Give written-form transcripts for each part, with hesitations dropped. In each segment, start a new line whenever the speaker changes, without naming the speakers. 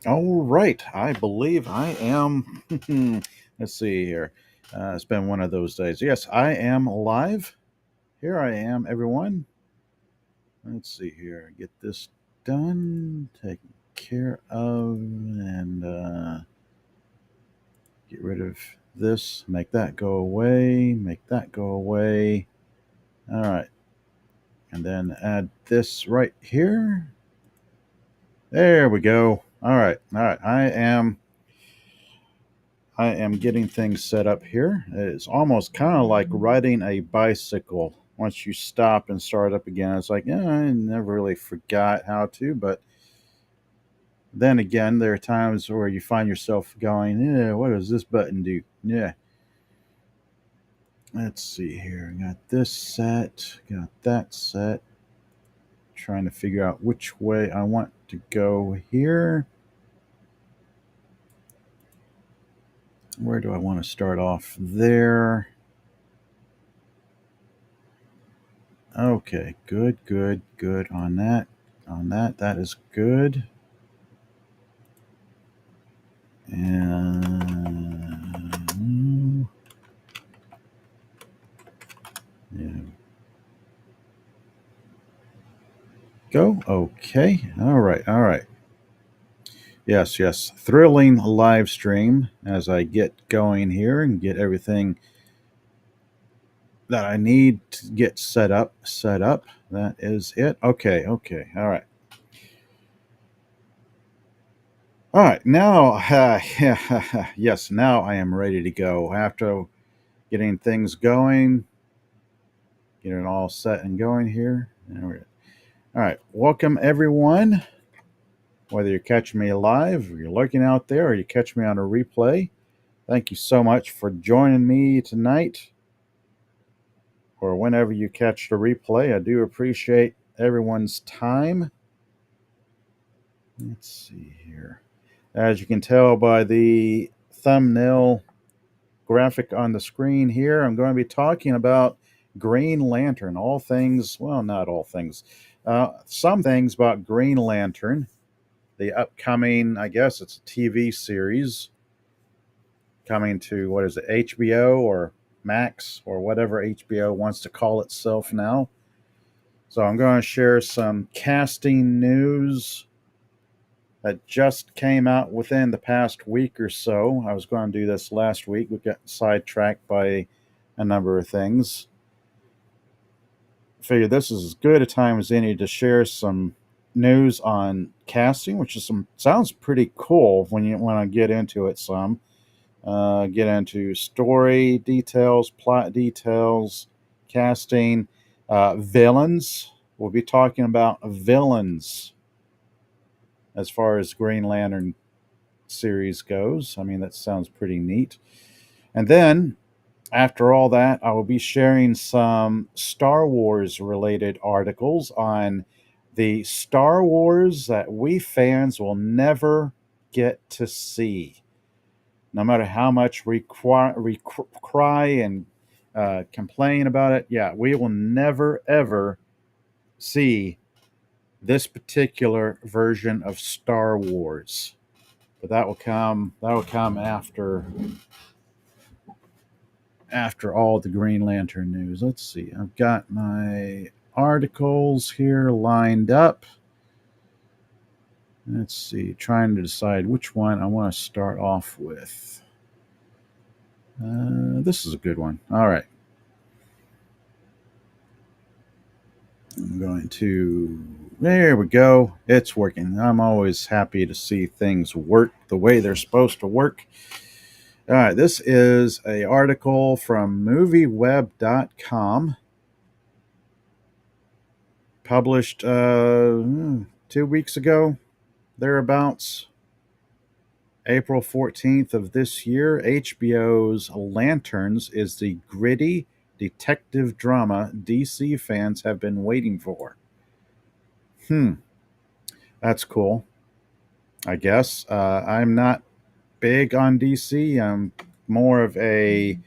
All right, I believe I am. Let's see here. It's been one of those days. Yes, I am live. Here I am, everyone. Let's see here. Get this done, taken care of, and get rid of this. Make that go away. Make that go away. All right, and then add this right here. There we go. All right. I am getting things set up here. It's almost kind of like riding a bicycle. Once you stop and start up again, it's like, yeah, I never really forgot how to. But then again, there are times where you find yourself going, yeah, what does this button do? Yeah. Let's see here. Got this set, got that set. Trying to figure out which way I want to go here. Where do I want to start off there? Okay, good on that. That is good. And yeah. Go. Okay. All right. Yes. Thrilling live stream as I get going here and get everything that I need to get set up. That is it. Okay. All right. All right. Now, yes, now I am ready to go. After getting things going, getting it all set and going here. All right. Welcome, everyone. Whether you're catching me live, or you're lurking out there, or you catch me on a replay, thank you so much for joining me tonight, or whenever you catch the replay. I do appreciate everyone's time. Let's see here. As you can tell by the thumbnail graphic on the screen here, I'm going to be talking about Green Lantern. All things, well, not all things, some things about Green Lantern, the upcoming, I guess it's a TV series coming to, what is it, HBO or Max or whatever HBO wants to call itself now. So I'm going to share some casting news that just came out within the past week or so. I was going to do this last week. We got sidetracked by a number of things. Figured this is as good a time as any to share some news on casting, which is sounds pretty cool when I get into it some. Get into story details, plot details, casting, villains. We'll be talking about villains as far as Green Lantern series goes. I mean, that sounds pretty neat. And then, after all that, I will be sharing some Star Wars related articles on the Star Wars that we fans will never get to see. No matter how much we cry and complain about it, yeah, we will never ever see this particular version of Star Wars. But that will come. That will come after all the Green Lantern news. Let's see. I've got my articles here lined up. Let's see. Trying to decide which one I want to start off with. This is a good one. All right. I'm going to. There we go. It's working. I'm always happy to see things work the way they're supposed to work. All right. This is an article from movieweb.com, published 2 weeks ago, thereabouts. April 14th of this year. HBO's Lanterns is the gritty detective drama DC fans have been waiting for. That's cool, I guess. I'm not big on DC. I'm more of a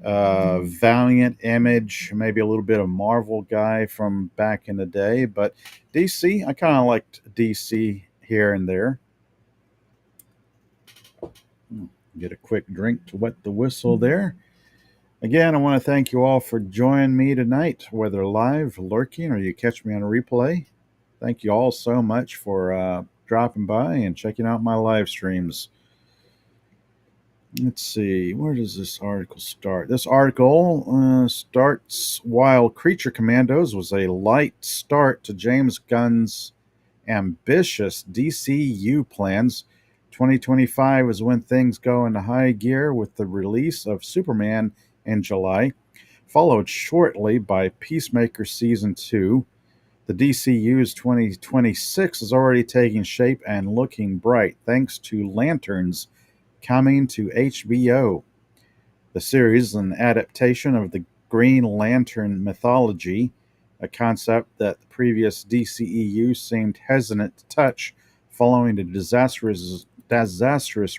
Valiant, Image, maybe a little bit of Marvel guy from back in the day. But DC, I kind of liked DC here and there. Get a quick drink to wet the whistle there. Again, I want to thank you all for joining me tonight, whether live, lurking, or you catch me on a replay. Thank you all so much for dropping by and checking out my live streams. Let's see, where does this article start? This article starts while Creature Commandos was a light start to James Gunn's ambitious DCU plans. 2025 is when things go into high gear with the release of Superman in July, followed shortly by Peacemaker Season 2. The DCU's 2026 is already taking shape and looking bright thanks to Lanterns coming to HBO. The series is an adaptation of the Green Lantern mythology, a concept that the previous DCEU seemed hesitant to touch following the disastrous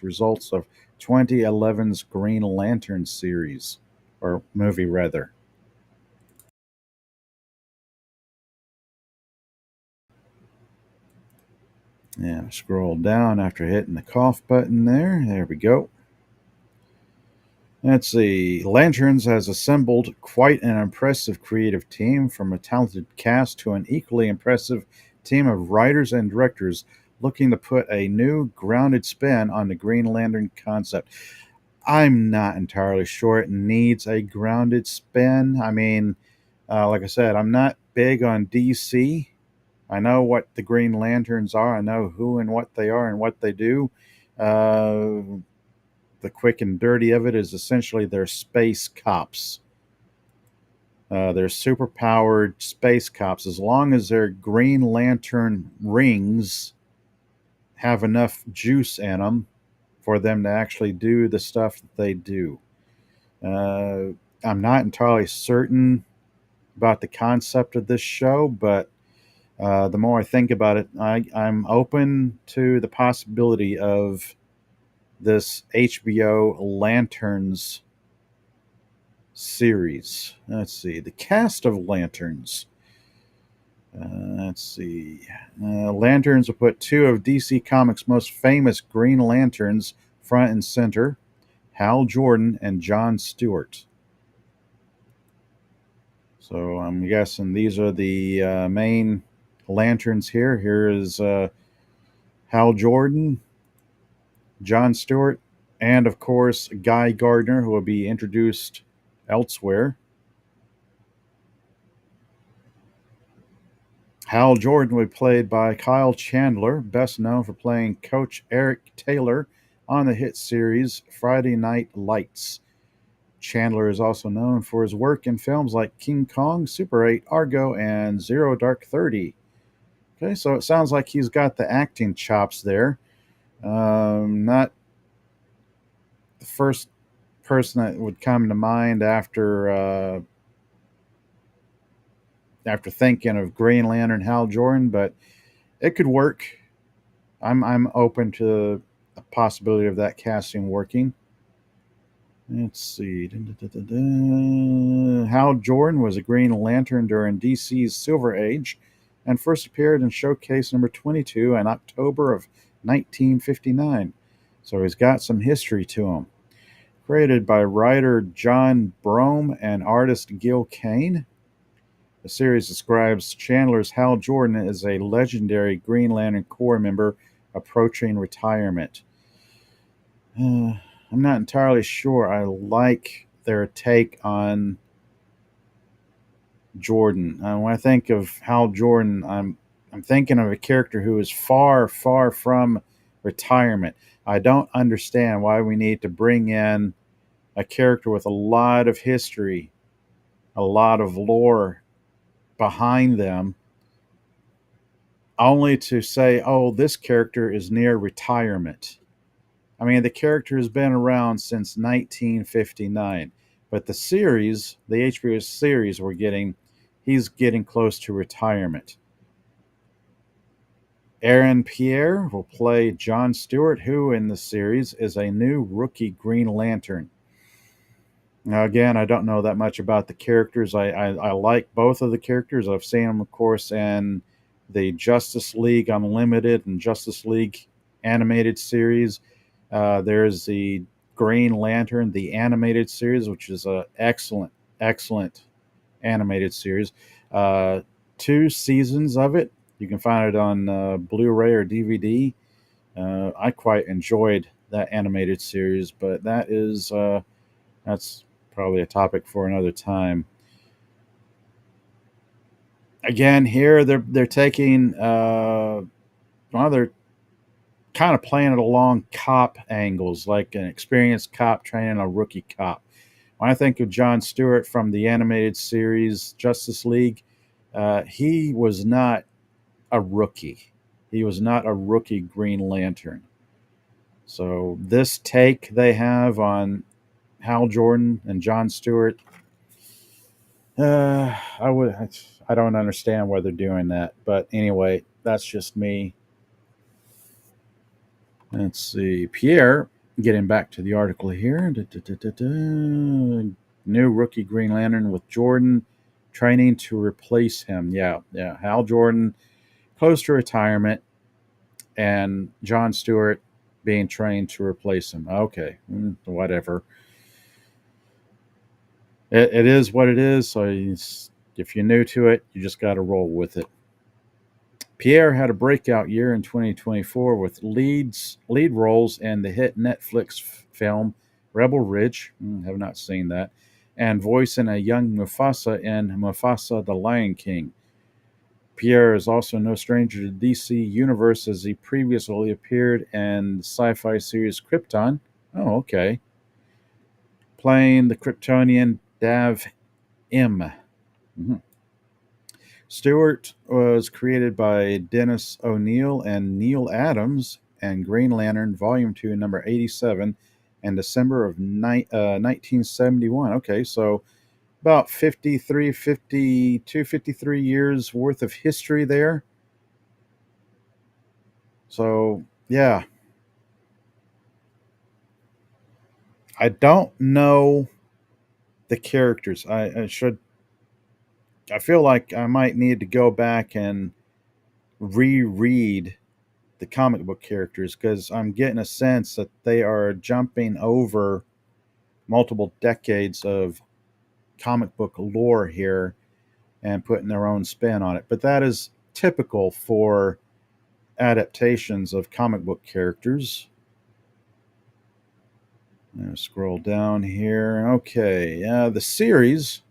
results of 2011's Green Lantern series, or movie rather. Yeah, scroll down after hitting the cough button there. There we go. Let's see. Lanterns has assembled quite an impressive creative team, from a talented cast to an equally impressive team of writers and directors looking to put a new, grounded spin on the Green Lantern concept. I'm not entirely sure it needs a grounded spin. I mean, like I said, I'm not big on DC. I know what the Green Lanterns are. I know who and what they are and what they do. The quick and dirty of it is essentially they're space cops. They're super powered space cops. As long as their Green Lantern rings have enough juice in them for them to actually do the stuff that they do. I'm not entirely certain about the concept of this show, but the more I think about it, I'm open to the possibility of this HBO Lanterns series. Let's see. The cast of Lanterns. Let's see. Lanterns will put two of DC Comics' most famous Green Lanterns front and center, Hal Jordan and John Stewart. So I'm guessing these are the main lanterns here. Here is Hal Jordan, John Stewart, and of course Guy Gardner, who will be introduced elsewhere. Hal Jordan will be played by Kyle Chandler, best known for playing Coach Eric Taylor on the hit series Friday Night Lights. Chandler is also known for his work in films like King Kong, Super 8, Argo, and Zero Dark 30. Okay, so it sounds like he's got the acting chops there. Not the first person that would come to mind after thinking of Green Lantern Hal Jordan, but it could work. I'm open to the possibility of that casting working. Let's see. Hal Jordan was a Green Lantern during DC's Silver Age and first appeared in Showcase number 22 in October of 1959. So he's got some history to him. Created by writer John Brome and artist Gil Kane, the series describes Chandler's Hal Jordan as a legendary Green Lantern Corps member approaching retirement. I'm not entirely sure I like their take on Jordan. When I think of Hal Jordan, I'm thinking of a character who is far, far from retirement. I don't understand why we need to bring in a character with a lot of history, a lot of lore behind them, only to say, oh, this character is near retirement. I mean, the character has been around since 1959, but the series, the HBO series we're getting, he's getting close to retirement. Aaron Pierre will play John Stewart, who in the series is a new rookie Green Lantern. Now, again, I don't know that much about the characters. I like both of the characters. I've seen them, of course, in the Justice League Unlimited and Justice League animated series. There's the Green Lantern, the animated series, which is a excellent animated series. Uh, 2 seasons of it. You can find it on Blu-ray or DVD. I quite enjoyed that animated series, but that's probably a topic for another time. Again, here they're taking they're kind of playing it along cop angles, like an experienced cop training a rookie cop. When I think of John Stewart from the animated series Justice League, he was not a rookie. He was not a rookie Green Lantern. So this take they have on Hal Jordan and John Stewart, uh, I would I don't understand why they're doing that. But anyway, that's just me. Let's see, Pierre. Getting back to the article here. New rookie Green Lantern with Jordan training to replace him. Yeah. Hal Jordan close to retirement, and John Stewart being trained to replace him. Okay, whatever. It is what it is. So if you're new to it, you just got to roll with it. Pierre had a breakout year in 2024 with lead roles in the hit Netflix film Rebel Ridge. Have not seen that. And voicing a young Mufasa in Mufasa the Lion King. Pierre is also no stranger to DC Universe as he previously appeared in the sci-fi series Krypton. Oh, okay. Playing the Kryptonian Dav M. Mm-hmm. Stewart was created by Dennis O'Neil and Neil Adams and Green Lantern Volume 2, number 87, in December of 1971. Okay, so about 53 years worth of history there. So, yeah. I don't know the characters. I feel like I might need to go back and reread the comic book characters because I'm getting a sense that they are jumping over multiple decades of comic book lore here and putting their own spin on it. But that is typical for adaptations of comic book characters. Scroll down here. Okay, the series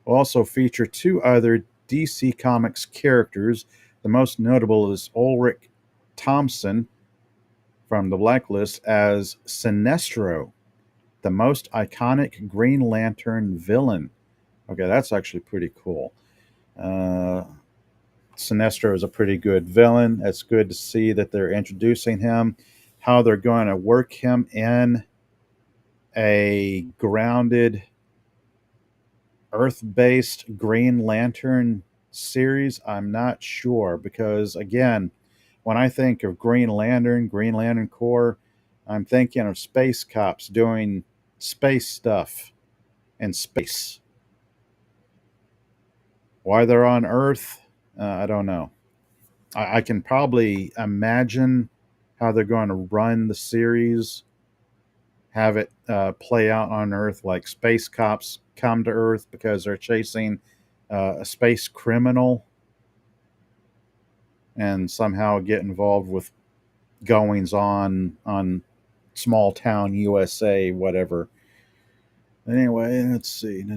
will also feature 2 other DC Comics characters. The most notable is Ulrich Thompson from the Blacklist as Sinestro, the most iconic Green Lantern villain. Okay, that's actually pretty cool. Sinestro is a pretty good villain. It's good to see that they're introducing him, how they're going to work him in a grounded, Earth-based Green Lantern series. I'm not sure because, again, when I think of Green Lantern Corps, I'm thinking of space cops doing space stuff in space. Why they're on Earth, I don't know. I can probably imagine how they're going to run the series, have it play out on Earth like space cops come to Earth because they're chasing a space criminal and somehow get involved with goings on small town USA, whatever. Anyway, let's see. The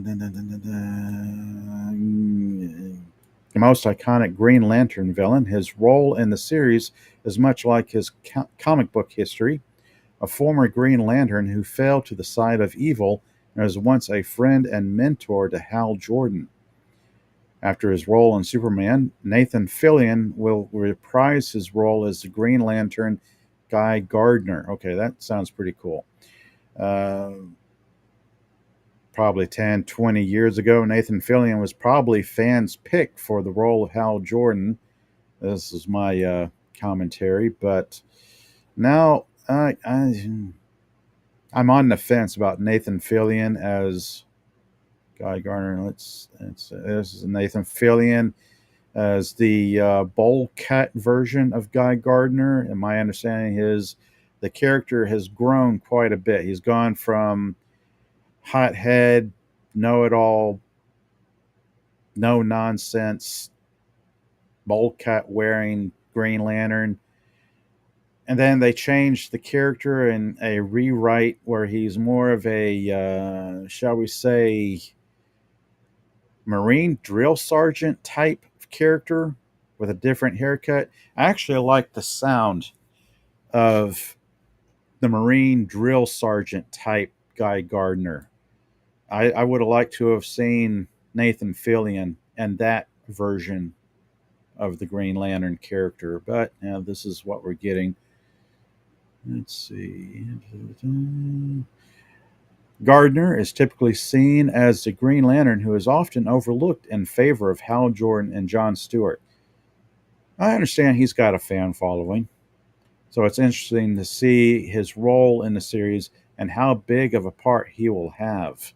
most iconic Green Lantern villain. His role in the series is much like his comic book history. A former Green Lantern who fell to the side of evil and was once a friend and mentor to Hal Jordan. After his role in Superman, Nathan Fillion will reprise his role as the Green Lantern Guy Gardner. Okay, that sounds pretty cool. Probably 10, 20 years ago, Nathan Fillion was probably fans' pick for the role of Hal Jordan. This is my commentary, but now I'm on the fence about Nathan Fillion as Guy Gardner. This is Nathan Fillion as the bowl cut version of Guy Gardner. And my understanding is the character has grown quite a bit. He's gone from hothead, know it all, no nonsense, bowl cut wearing Green Lantern. And then they changed the character in a rewrite where he's more of a, shall we say, Marine drill sergeant type character with a different haircut. I actually like the sound of the Marine drill sergeant type Guy Gardner. I would have liked to have seen Nathan Fillion and that version of the Green Lantern character, but this is what we're getting. Let's see. Gardner is typically seen as the Green Lantern who is often overlooked in favor of Hal Jordan and John Stewart. I understand he's got a fan following, so it's interesting to see his role in the series and how big of a part he will have.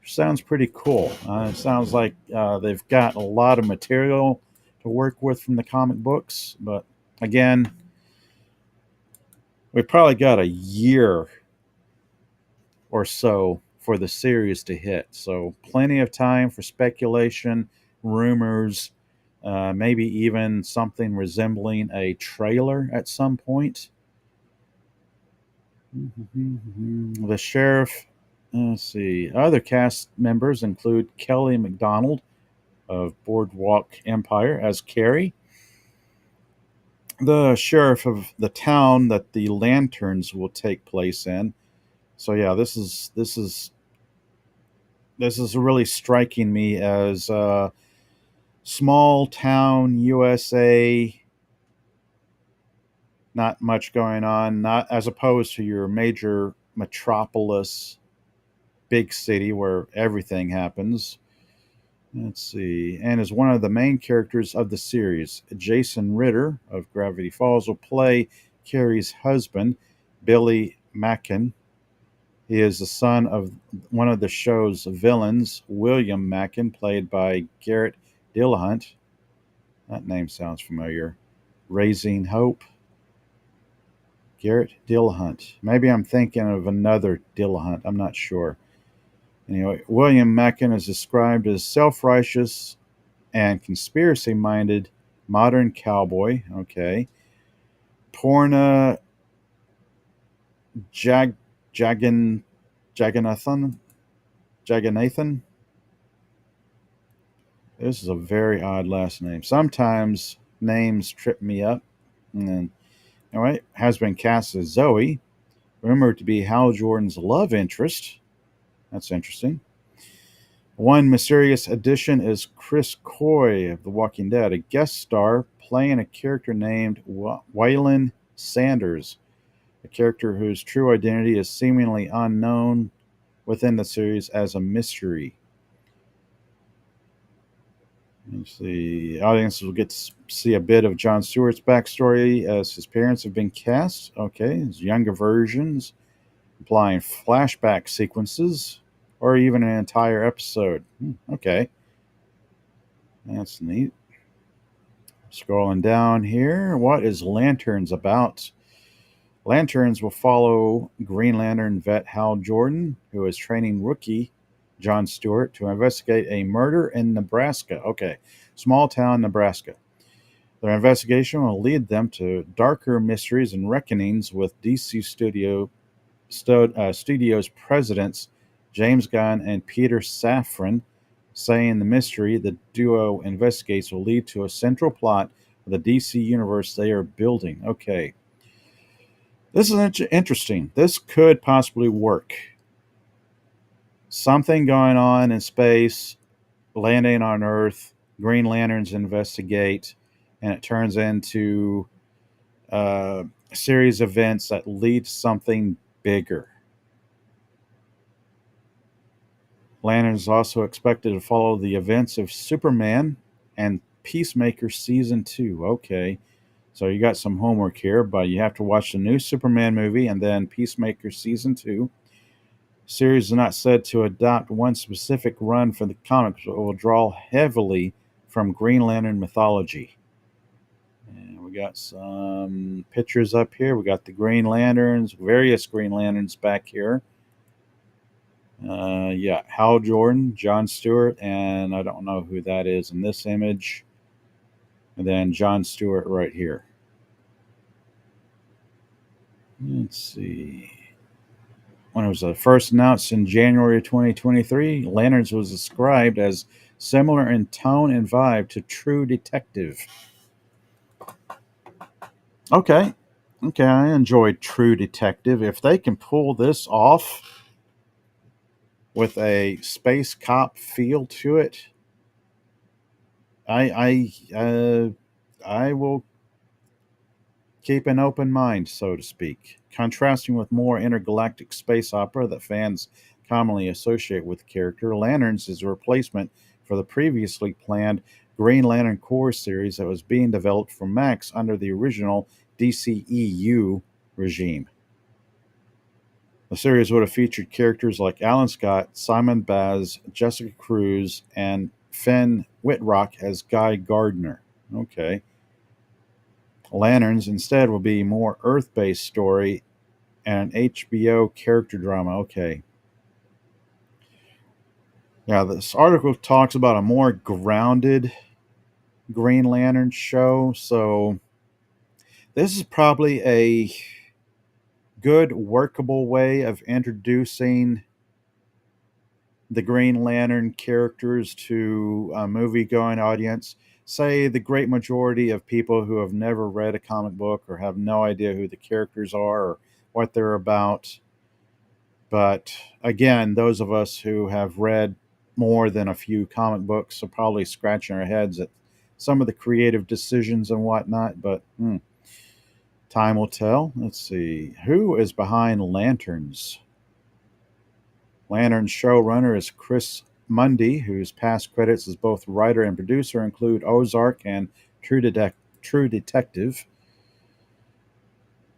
Sounds pretty cool. It sounds like they've got a lot of material to work with from the comic books, but again, we probably got a year or so for the series to hit. So plenty of time for speculation, rumors, maybe even something resembling a trailer at some point. The sheriff, let's see, other cast members include Kelly MacDonald of Boardwalk Empire as Carrie, the sheriff of the town that the lanterns will take place in. So yeah, this is really striking me as small town USA, not much going on, not as opposed to your major metropolis, big city where everything happens. Let's see. And as one of the main characters of the series, Jason Ritter of Gravity Falls will play Carrie's husband, Billy Mackin. He is the son of one of the show's villains, William Mackin, played by Garrett Dillahunt. That name sounds familiar. Raising Hope. Garrett Dillahunt. Maybe I'm thinking of another Dillahunt. I'm not sure. Anyway, William Mackin is described as self-righteous and conspiracy-minded modern cowboy. Okay. Porna Jagannathan. This is a very odd last name. Sometimes names trip me up. And then, all right, has been cast as Zoe, rumored to be Hal Jordan's love interest. That's interesting. One mysterious addition is Chris Coy of The Walking Dead, a guest star playing a character named Waylon Sanders, a character whose true identity is seemingly unknown within the series as a mystery. Let's see. Audiences will get to see a bit of John Stewart's backstory as his parents have been cast. Okay, his younger versions, implying flashback sequences or even an entire episode. Okay, that's neat. Scrolling down here, what is Lanterns about? Lanterns will follow Green Lantern vet Hal Jordan, who is training rookie John Stewart to investigate a murder in Nebraska. Okay, small town Nebraska. Their investigation will lead them to darker mysteries and reckonings with DC Studios presidents James Gunn and Peter Safran, saying the mystery the duo investigates will lead to a central plot of the DC universe they are building. Okay. This is interesting. This could possibly work. Something going on in space, landing on Earth, Green Lanterns investigate, and it turns into a series of events that lead to something bigger. Lanterns is also expected to follow the events of Superman and Peacemaker Season 2. Okay, so you got some homework here, but you have to watch the new Superman movie and then Peacemaker Season 2. Series is not said to adopt one specific run for the comics, but will draw heavily from Green Lantern mythology. And we got some pictures up here. We got the Green Lanterns, various Green Lanterns back here. Yeah, Hal Jordan, John Stewart, and I don't know who that is in this image. And then John Stewart right here. Let's see. When it was first announced in January 2023, Lanterns was described as similar in tone and vibe to True Detective. Okay. Okay, I enjoyed True Detective. If they can pull this off with a space cop feel to it, I will keep an open mind, so to speak. Contrasting with more intergalactic space opera that fans commonly associate with the character, Lanterns is a replacement for the previously planned Green Lantern Corps series that was being developed for Max under the original DCEU regime. The series would have featured characters like Alan Scott, Simon Baz, Jessica Cruz, and Finn Whitrock as Guy Gardner. Okay. Lanterns instead will be more Earth-based story and an HBO character drama. Okay. Yeah, this article talks about a more grounded Green Lantern show, so this is probably a good workable way of introducing the Green Lantern characters to a movie going audience. Say the great majority of people who have never read a comic book or have no idea who the characters are or what they're about. But again, those of us who have read more than a few comic books are probably scratching our heads at some of the creative decisions and whatnot. But time will tell. Let's see. Who is behind Lanterns? Lantern's showrunner is Chris Mundy, whose past credits as both writer and producer include Ozark and True Detective.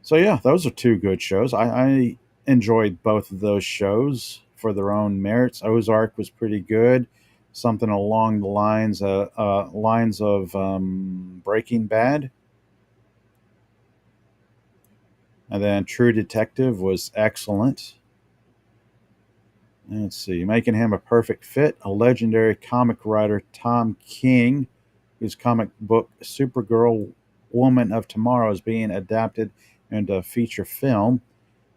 So yeah, those are two good shows. I enjoyed both of those shows for their own merits. Ozark was pretty good, something along the lines of Breaking Bad, and then True Detective was excellent. Let's see, making him a perfect fit, a legendary comic writer, Tom King, whose comic book Supergirl Woman of Tomorrow is being adapted into a feature film,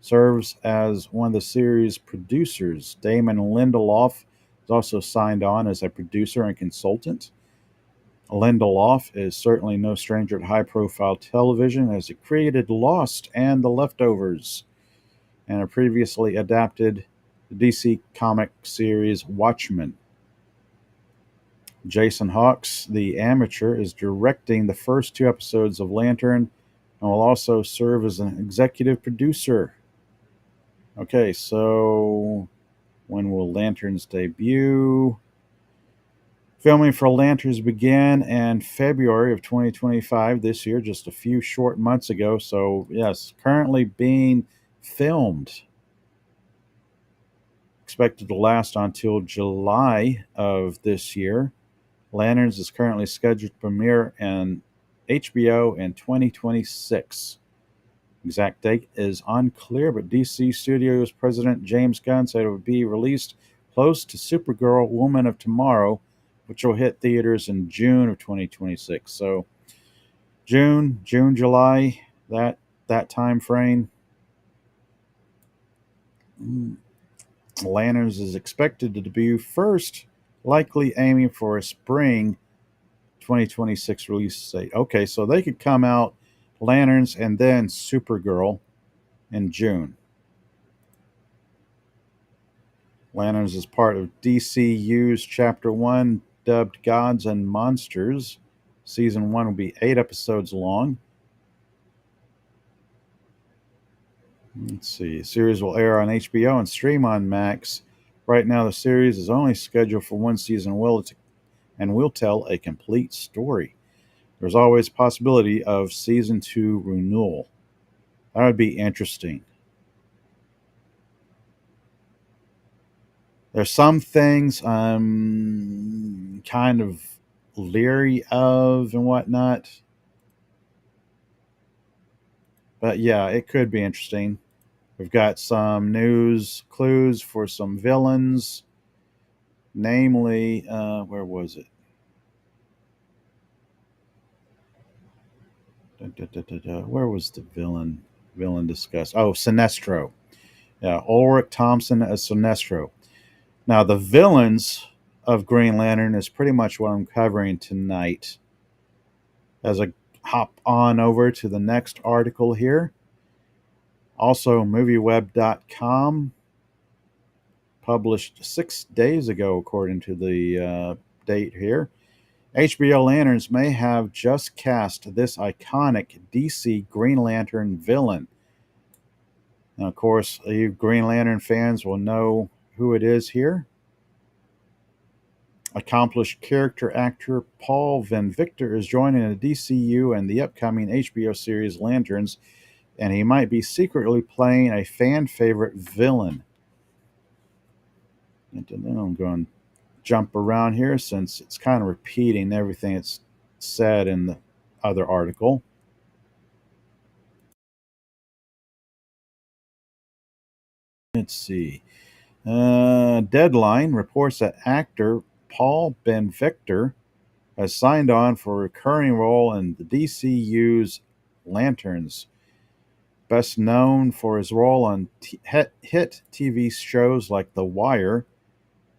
serves as one of the series' producers. Damon Lindelof is also signed on as a producer and consultant. Lindelof is certainly no stranger to high-profile television, as he created Lost and The Leftovers, and a previously adapted DC comic series Watchmen. Jason Hawkes, the amateur, is directing the first two episodes of Lantern and will also serve as an executive producer. Okay, so when will Lanterns debut? Filming for Lanterns began in February of 2025 this year, just a few short months ago. So, yes, currently being filmed. Expected to last until July of this year. Lanterns is currently scheduled to premiere in HBO in 2026. Exact date is unclear, but DC Studios president James Gunn said it would be released close to Supergirl Woman of Tomorrow, which will hit theaters in June of 2026. So June, July, that time frame. Lanterns is expected to debut first, likely aiming for a spring 2026 release date. Okay, so they could come out Lanterns and then Supergirl in June. Lanterns is part of DCU's Chapter 1, dubbed Gods and Monsters. Season 1 will be 8 episodes long. Let's see. The series will air on HBO and stream on Max. Right now, the series is only scheduled for one season and will tell a complete story. There's always a possibility of season 2 renewal. That would be interesting. There's some things I'm kind of leery of and whatnot. But yeah, it could be interesting. We've got some news clues for some villains, namely, where was it? Where was the villain? Villain discussed. Oh, Sinestro. Yeah, Ulrich Thompson as Sinestro. Now, the villains of Green Lantern is pretty much what I'm covering tonight. As I hop on over to the next article here, also MovieWeb.com published 6 days ago, according to the date here. HBO Lanterns may have just cast this iconic DC Green Lantern villain. Now, of course, you Green Lantern fans will know who it is here. Accomplished character actor Paul Van Victor is joining the DCU and the upcoming HBO series Lanterns, and he might be secretly playing a fan favorite villain. And then I'm going to jump around here since it's kind of repeating everything it's said in the other article. Let's see. Deadline reports that actor Paul Ben Victor has signed on for a recurring role in the DCU's Lanterns. Best known for his role on hit TV shows like The Wire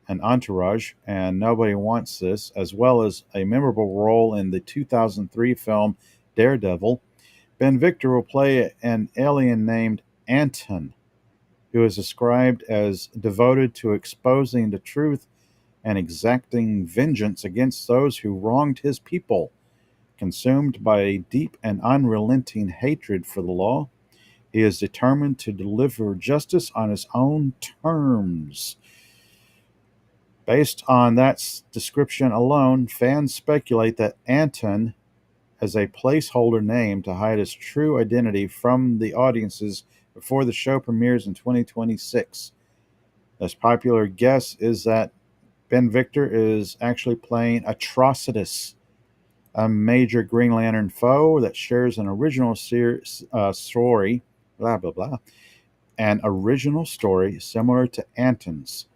and Entourage and Nobody Wants This, as well as a memorable role in the 2003 film Daredevil. Ben Victor will play an alien named Anton, who is described as devoted to exposing the truth and exacting vengeance against those who wronged his people. Consumed by a deep and unrelenting hatred for the law, he is determined to deliver justice on his own terms. Based on that description alone, fans speculate that Anton is a placeholder name to hide his true identity from the audiences before the show premieres in 2026. This popular guess is that Ben Victor is actually playing Atrocitus, a major Green Lantern foe that shares an original story, blah, blah, blah, an original story similar to Anton's.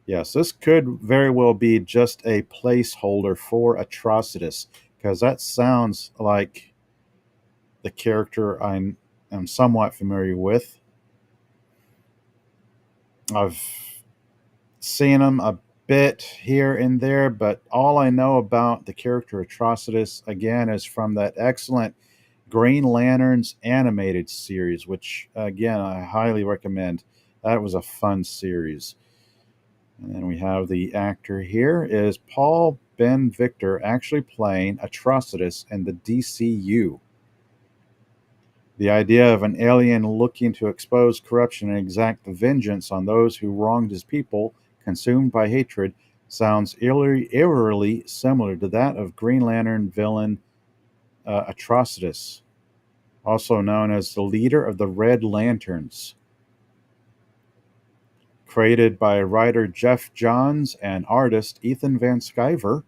Yes, this could very well be just a placeholder for Atrocitus, because that sounds like the character I'm somewhat familiar with. I've seen him a bit here and there, but all I know about the character Atrocitus, again, is from that excellent Green Lanterns animated series, which, again, I highly recommend. That was a fun series. And then we have the actor here is Paul Ben Victor actually playing Atrocitus in the DCU. The idea of an alien looking to expose corruption and exact vengeance on those who wronged his people, consumed by hatred, sounds eerily similar to that of Green Lantern villain Atrocitus, also known as the leader of the Red Lanterns. Created by writer Jeff Johns and artist Ethan Van Sciver,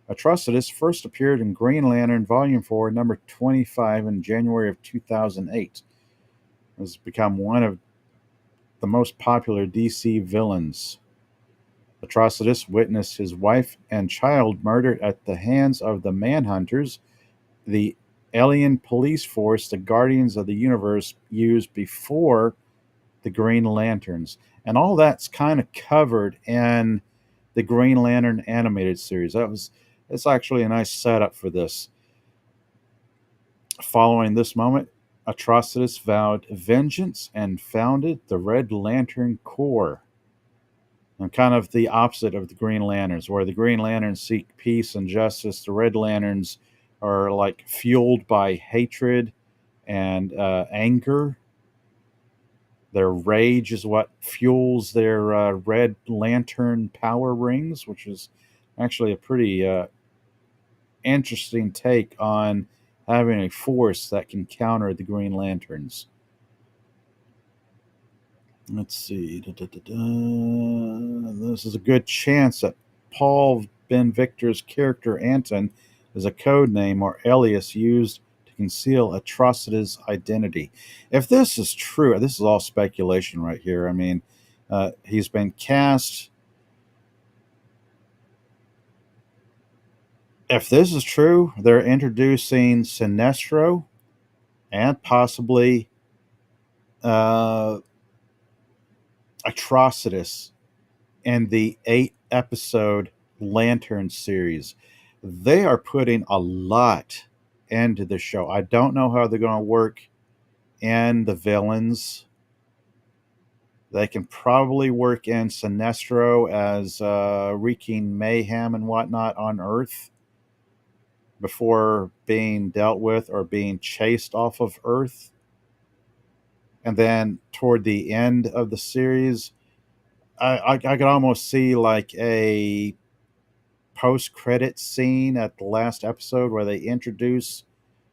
Atrocitus first appeared in Green Lantern Volume 4, number 25 in January of 2008. It has become one of the most popular DC villains. Atrocitus witnessed his wife and child murdered at the hands of the Manhunters, the alien police force the Guardians of the Universe used before the Green Lanterns. And all that's kind of covered in the Green Lantern animated series. It's actually a nice setup for this. Following this moment, Atrocitus vowed vengeance and founded the Red Lantern Corps. And kind of the opposite of the Green Lanterns, where the Green Lanterns seek peace and justice. The Red Lanterns are like fueled by hatred and anger. Their rage is what fuels their Red Lantern power rings, which is actually a pretty interesting take on having a force that can counter the Green Lanterns. Let's see. This is a good chance that Paul Ben Victor's character Anton is a code name or alias used to to conceal Atrocity's identity. If this is true, this is all speculation right here. I mean, he's been cast. If this is true, they're introducing Sinestro and possibly uh, Atrocitus in the 8 episode Lantern series. They are putting a lot into the show. I don't know how they're going to work in the villains. They can probably work in Sinestro as wreaking mayhem and whatnot on Earth before being dealt with or being chased off of Earth. And then toward the end of the series, I could almost see like a post-credit scene at the last episode where they introduce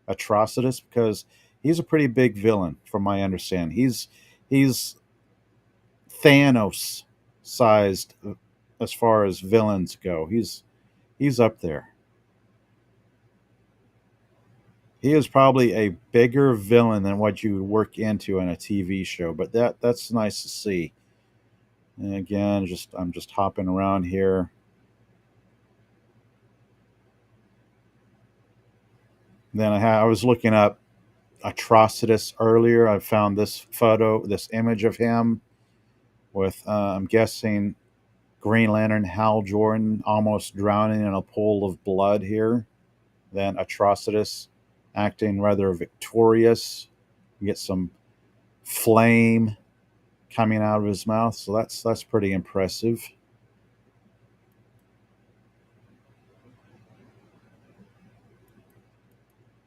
Atrocitus, because he's a pretty big villain from my understanding. He's Thanos sized as far as villains go. He's up there. He is probably a bigger villain than what you would work into in a TV show, but that's nice to see. And again, I'm just hopping around here. Then I was looking up Atrocitus earlier. I found this photo, this image of him with, I'm guessing, Green Lantern Hal Jordan almost drowning in a pool of blood here. Then Atrocitus acting rather victorious. You get some flame coming out of his mouth, so that's pretty impressive.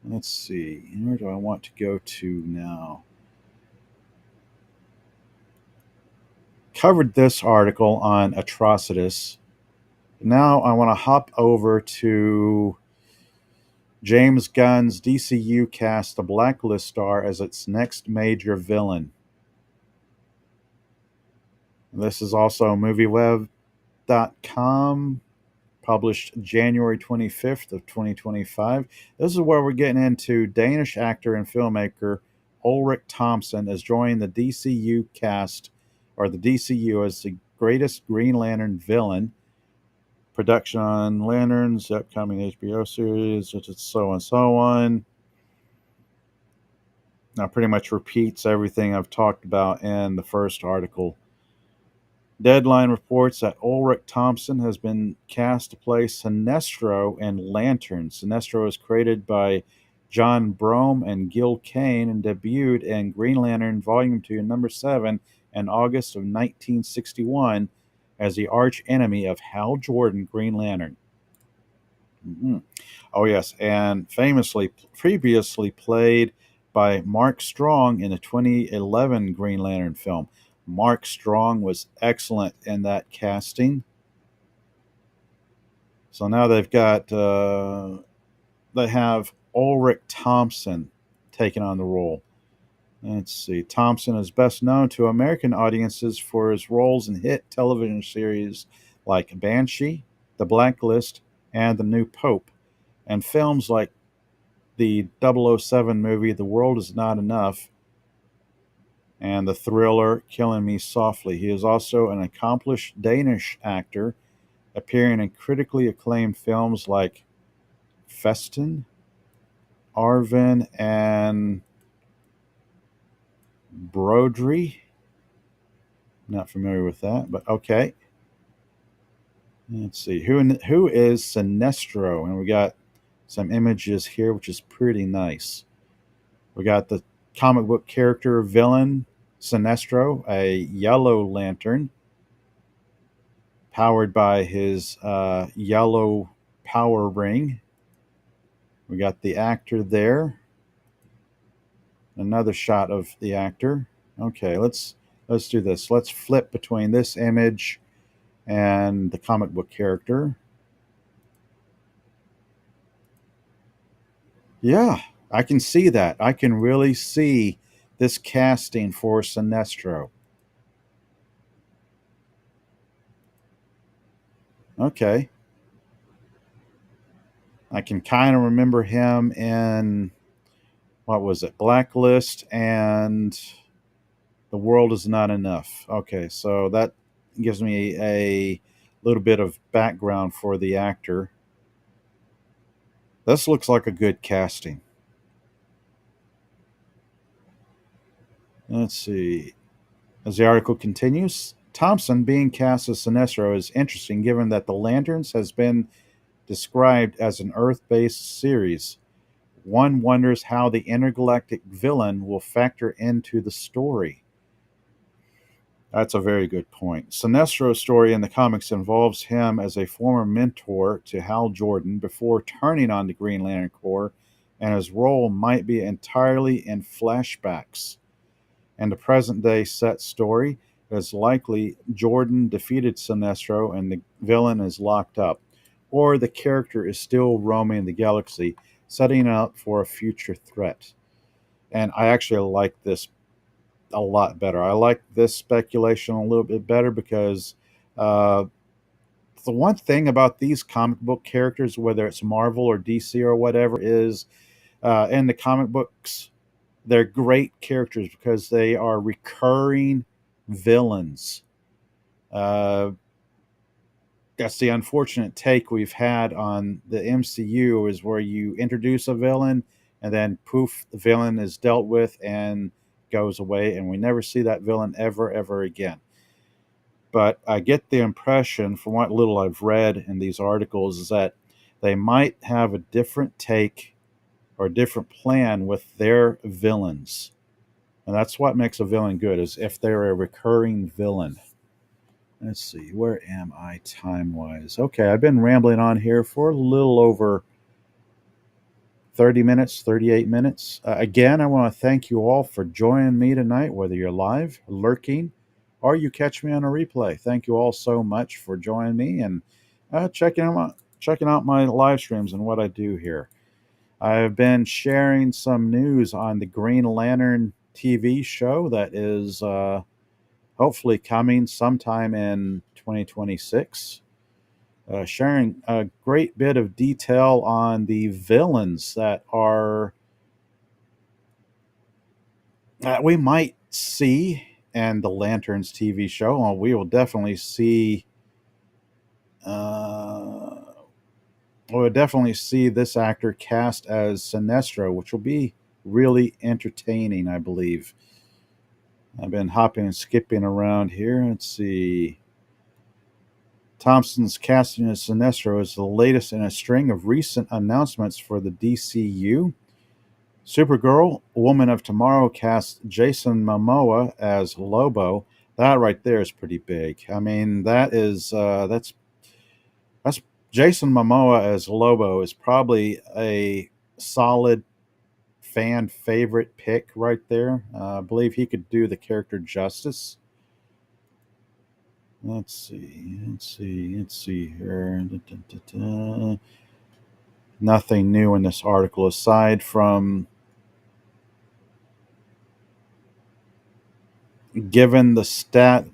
Let's see, where do I want to go to now? Covered this article on Atrocitus. Now I want to hop over to James Gunn's DCU cast the Blacklist star as its next major villain. This is also MovieWeb.com, published January 25th of 2025. This is where we're getting into Danish actor and filmmaker Ulrich Thomsen as joining the DCU cast, or the DCU, as the greatest Green Lantern villain. Production on Lanterns, upcoming HBO series, so and so on. Now, pretty much repeats everything I've talked about in the first article. Deadline reports that Ulrich Thomsen has been cast to play Sinestro in Lantern. Sinestro was created by John Brome and Gil Kane and debuted in Green Lantern Volume 2, Number 7 in August of 1961 as the arch enemy of Hal Jordan, Green Lantern. Mm-hmm. Oh, yes, and famously previously played by Mark Strong in the 2011 Green Lantern film. Mark Strong was excellent in that casting. So now they have Ulrich Thomsen taking on the role. Let's see. Thomsen is best known to American audiences for his roles in hit television series like Banshee, The Blacklist, and The New Pope, and films like the 007 movie The World Is Not Enough and the thriller Killing Me Softly. He is also an accomplished Danish actor, appearing in critically acclaimed films like Festen, Arvin, and Brodry. Not familiar with that, but okay. Let's see. Who is Sinestro? And we got some images here, which is pretty nice. We got the comic book character villain Sinestro, a yellow lantern, powered by his yellow power ring. We got the actor there. Another shot of the actor. Okay, let's do this. Let's flip between this image and the comic book character. Yeah, I can see that. I can really see this casting for Sinestro. Okay. I can kind of remember him in what was it? Blacklist and The World Is Not Enough. Okay, so that gives me a little bit of background for the actor. This looks like a good casting. Let's see. As the article continues, Thompson being cast as Sinestro is interesting given that The Lanterns has been described as an Earth based series. One wonders how the intergalactic villain will factor into the story. That's a very good point. Sinestro's story in the comics involves him as a former mentor to Hal Jordan before turning on the Green Lantern Corps, and his role might be entirely in flashbacks. In the present day set story, it is likely Jordan defeated Sinestro and the villain is locked up, or the character is still roaming the galaxy, setting up for a future threat. And I actually like this a lot better. I like this speculation a little bit better because uh, the one thing about these comic book characters, whether it's Marvel or DC or whatever, is in the comic books, they're great characters because they are recurring villains. Uh, that's the unfortunate take we've had on the MCU is where you introduce a villain and then poof, the villain is dealt with and goes away, and we never see that villain ever again. But I get the impression from what little I've read in these articles is that they might have a different take or a different plan with their villains. And that's what makes a villain good is if they're a recurring villain. Let's see, where am I time wise? Okay, I've been rambling on here for a little over 30 minutes, 38 minutes. Again, I want to thank you all for joining me tonight, whether you're live, lurking, or you catch me on a replay. Thank you all so much for joining me and checking out my live streams and what I do here. I've been sharing some news on the Green Lantern TV show that is hopefully coming sometime in 2026. Sharing a great bit of detail on the villains that we might see in the Lanterns TV show. We will definitely see. Uh, we'll definitely see this actor cast as Sinestro, which will be really entertaining, I believe. I've been hopping and skipping around here. Let's see. Thompson's casting as Sinestro is the latest in a string of recent announcements for the DCU. Supergirl, Woman of Tomorrow cast Jason Momoa as Lobo. That right there is pretty big. I mean, that's Jason Momoa as Lobo is probably a solid fan favorite pick right there. I believe he could do the character justice. Let's see here. Da, da, da, da. Nothing new in this article aside from given the stat,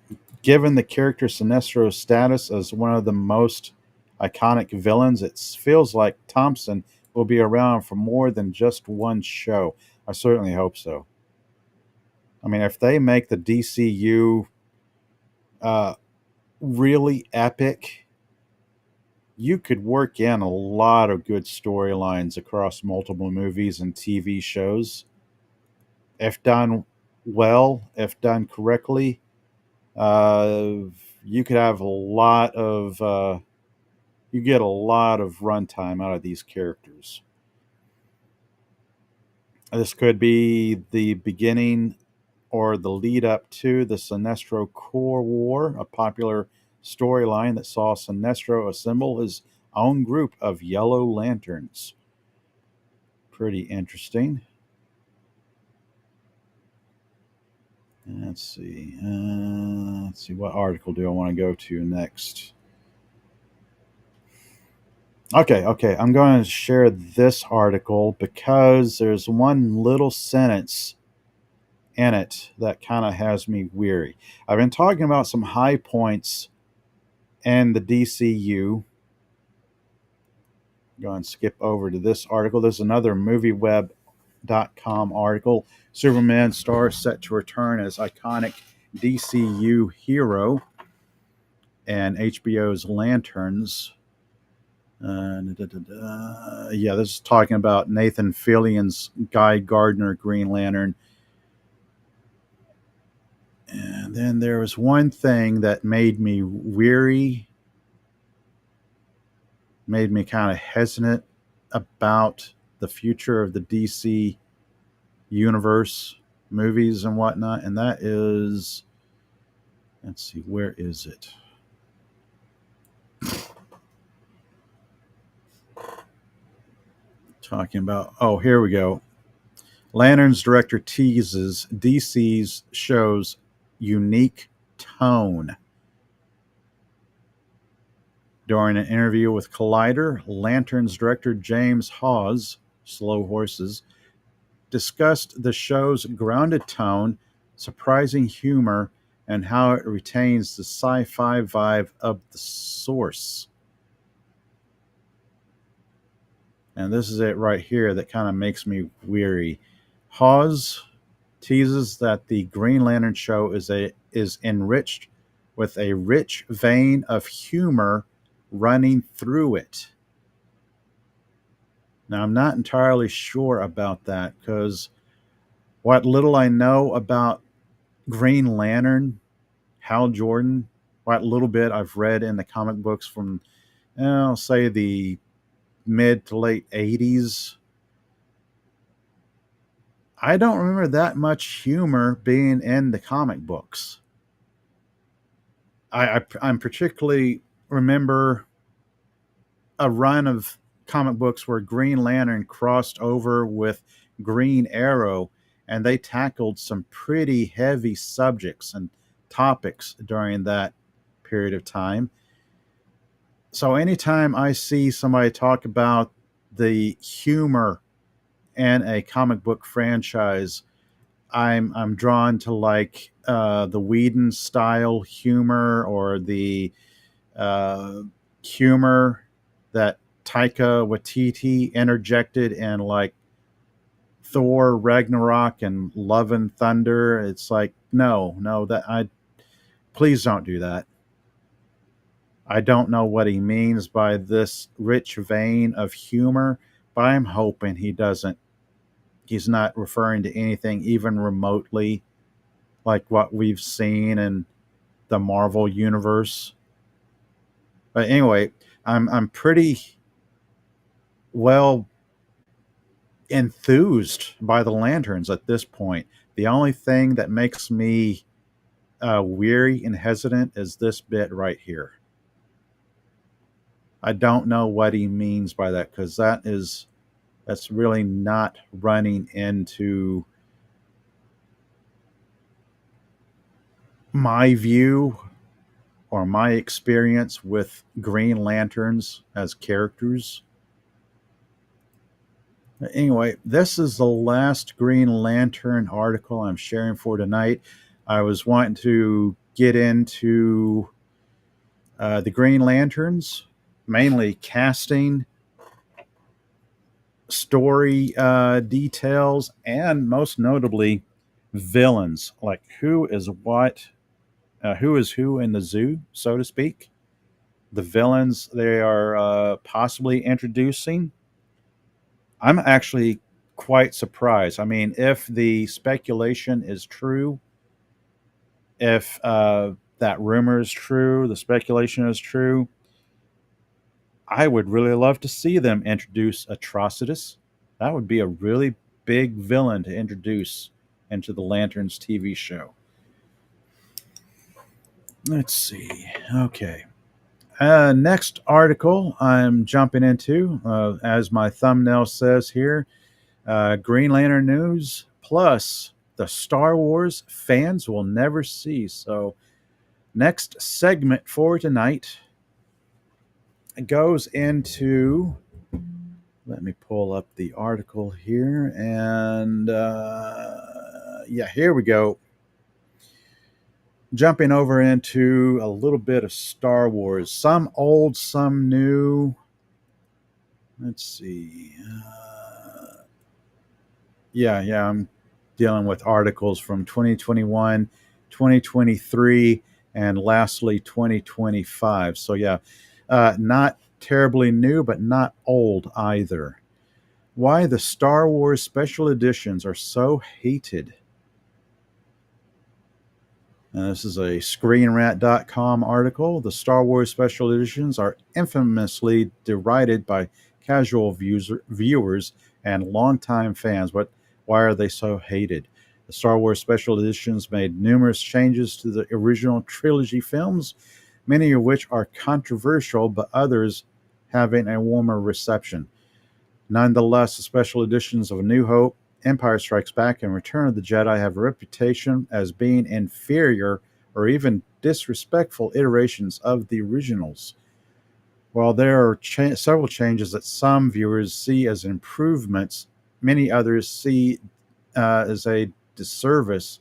given the character Sinestro's status as one of the most iconic villains, it feels like Thompson will be around for more than just one show. I certainly hope so. I mean, if they make the DCU uh, really epic, you could work in a lot of good storylines across multiple movies and TV shows. If done well, if done correctly, uh, you could have a lot of you get a lot of runtime out of these characters. This could be the beginning or the lead up to the Sinestro Corps War, a popular storyline that saw Sinestro assemble his own group of Yellow Lanterns. Pretty interesting. Let's see. Let's see. What article do I want to go to next? Okay. I'm going to share this article because there's one little sentence in it that kind of has me weary. I've been talking about some high points in the DCU. Go and skip over to this article. There's another movie web Variety.com article. Superman star set to return as iconic DCU hero, and HBO's Lanterns. Yeah, this is talking about Nathan Fillion's Guy Gardner Green Lantern. And then there was one thing that made me weary, made me kind of hesitant about the future of the DC universe, movies and whatnot, and that is, let's see, where is it? Talking about, oh, here we go. Lanterns director teases DC's show's unique tone. During an interview with Collider, Lanterns director James Hawes, Slow Horses, discussed the show's grounded tone, surprising humor, and how it retains the sci-fi vibe of the source. And this is it right here that kind of makes me weary. Hawes teases that the Green Lantern show is enriched with a rich vein of humor running through it. Now, I'm not entirely sure about that because what little I know about Green Lantern, Hal Jordan, what little bit I've read in the comic books from, I'll say, the mid to late 80s, I don't remember that much humor being in the comic books. I'm particularly remember a run of comic books where Green Lantern crossed over with Green Arrow, and they tackled some pretty heavy subjects and topics during that period of time. So anytime I see somebody talk about the humor in a comic book franchise, I'm drawn to like the Whedon style humor, or the uh, humor that Taika Waititi interjected in like Thor Ragnarok and Love and Thunder. It's like, no, that I please don't do that. I don't know what he means by this rich vein of humor, but I'm hoping he's not referring to anything even remotely like what we've seen in the Marvel universe. But anyway, I'm pretty well enthused by the lanterns at this point. The only thing that makes me weary and hesitant is this bit right here. I don't know what he means by that, because that's really not running into my view or my experience with Green Lanterns as characters. Anyway, this is the last Green Lantern article I'm sharing for tonight. I was wanting to get into the Green Lanterns, mainly casting, story details, and most notably, villains. Like who is who in the zoo, so to speak. The villains they are possibly introducing. I'm actually quite surprised. I mean, if the speculation is true, if that rumor is true, the speculation is true, I would really love to see them introduce Atrocitus. That would be a really big villain to introduce into the Lanterns TV show. Let's see. Okay. Next article I'm jumping into, as my thumbnail says here, Green Lantern News plus the Star Wars fans will never see. So, next segment for tonight goes into. Let me pull up the article here, and yeah, here we go. Jumping over into a little bit of Star Wars, some old, some new. Let's see. Yeah. I'm dealing with articles from 2021, 2023, and lastly 2025. So yeah, not terribly new, but not old either. Why the Star Wars special editions are so hated. This is a ScreenRant.com article. The Star Wars special editions are infamously derided by casual viewers and longtime fans. But why are they so hated? The Star Wars special editions made numerous changes to the original trilogy films, many of which are controversial, but others having a warmer reception. Nonetheless, the special editions of A New Hope, Empire Strikes Back, and Return of the Jedi have a reputation as being inferior or even disrespectful iterations of the originals. While there are several changes that some viewers see as improvements, many others see as a disservice